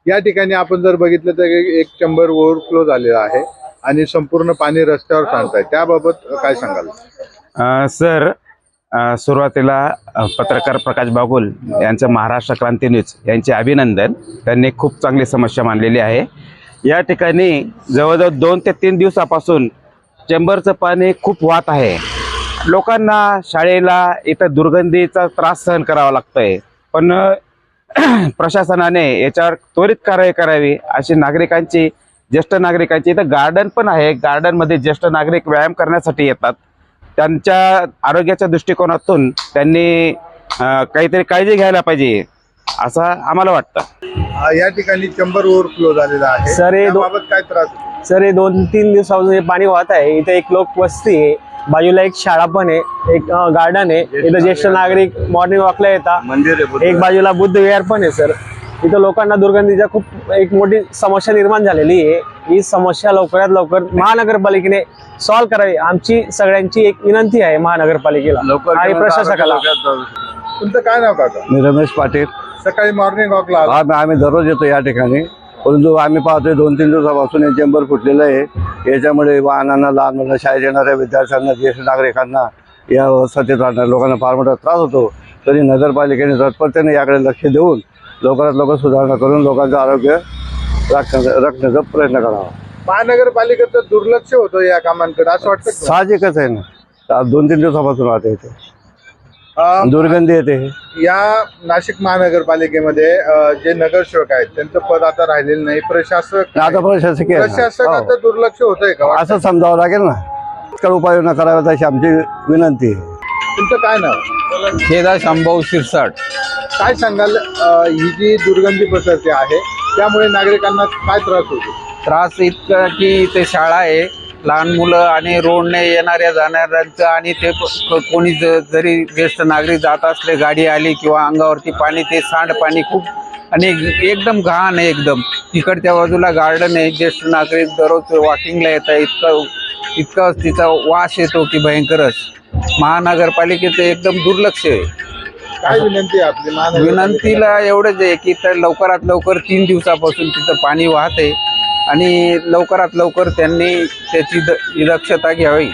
या ठिकाणी आपण जर बघितलं तर एक चेंबर ओव्हरफ्लो झालेला आहे आणि संपूर्ण पाणी रस्त्यावर सांडतंय, त्याबाबत काय सांगाल? सर, सुरुवातीला पत्रकार प्रकाश बागुल यांचं महाराष्ट्र क्रांती न्यूज यांचे अभिनंदन. त्यांनी खूप चांगली समस्या मांडलेली आहे. या ठिकाणी जवळजवळ 2 ते 3 दिवसापासून चेंबरचं पाणी खूप वाहत आहे. लोकांना शाळेला इथं दुर्गंधीचा त्रास सहन करावा लागतोय, पण प्रशासनाने याच्यावर त्वरित कारवाई करावी अशी नागरिकांची, ज्येष्ठ नागरिकांची, इथं गार्डन पण आहे. गार्डनमध्ये ज्येष्ठ नागरिक व्यायाम करण्यासाठी येतात. त्यांच्या आरोग्याच्या दृष्टिकोनातून त्यांनी काहीतरी काळजी घ्यायला पाहिजे असं आम्हाला वाटतं. या ठिकाणी चेंबर ओव्हरफ्लो झालेला आहे, सर हे त्याबाबत काय त्रास होतो? सर हे 2-3 दिवसापासून हे पाणी वाहत आहे. इथे एक लोक वस्ती आहे, बाजूला एक शाळा पण आहे, एक गार्डन आहे. इथं ज्येष्ठ नागरिक मॉर्निंग वॉकला येतात. मंदिर आहे, एक बाजूला बुद्ध विहार पण आहे. सर इथं लोकांना दुर्गंधीचा खूप एक मोठी समस्या निर्माण झालेली आहे. ही समस्या लवकरात लवकर महानगरपालिकेने सॉल्व्ह करावी आमची सगळ्यांची एक विनंती आहे महानगरपालिकेला आणि प्रशासकाला. तुमचं काय नाव काका? मी रमेश पाटील. सकाळी मॉर्निंग वॉकला आम्ही दररोज येतो या ठिकाणी, परंतु आम्ही पाहतोय 2-3 दिवसापासून हे चेंबर फुटलेलं आहे. याच्यामुळे वाहनांना, लहान मुलांना, शाळेत येणाऱ्या विद्यार्थ्यांना, ज्येष्ठ नागरिकांना, या सत्तेत राहणाऱ्या लोकांना फार मोठा त्रास होतो. तरी नगरपालिकेने तत्परतेने याकडे लक्ष देऊन लवकरात लवकर सुधारणा करून लोकांचं आरोग्य राखण्याचा प्रयत्न करावा. महानगरपालिकेचं दुर्लक्ष होतं या कामांकडे असं वाटतं? साहजिकच आहे ना, 2-3 दिवसापासून राहते इथे दुर्गंधी येते. या नाशिक महानगरपालिकेमध्ये जे नगरसेवक आहेत त्यांचं पद आता राहिलेलं नाही. आता प्रशासकीय आहे ना. प्रशासकाचं दुर्लक्ष होतंय का? असं समजावं लागेल ना. काय उपाययोजना कराव्यात अशी आमची विनंती आहे. तुमचं काय नाव? केदार शांभाऊ शिरसाट. काय सांगाल, ही जी दुर्गंधी पसरते आहे त्यामुळे नागरिकांना काय त्रास होतो? त्रास इतका की ते शाळा आहे, लहान मुलं आणि रोडने येणाऱ्या जाणाऱ्यांचं, आणि ते कोणी जरी ज्येष्ठ नागरिक जात असले, गाडी आली किंवा अंगावरती पाणी, ते सांडपाणी खूप, आणि एकदम घाण आहे एकदम. तिकडच्या बाजूला गार्डन आहे, ज्येष्ठ नागरिक दररोज वॉकिंगला येतात. इतका तिचा वास येतो की भयंकरच. महानगरपालिकेचं एकदम दुर्लक्ष आहे. काय विनंती आहे आपली? विनंतीला एवढंच आहे की तर लवकरात लवकर 3 दिवसापासून तिथं पाणी वाहत आहे आणि लवकरात लवकर त्यांनी त्याची दक्षता घ्यावी.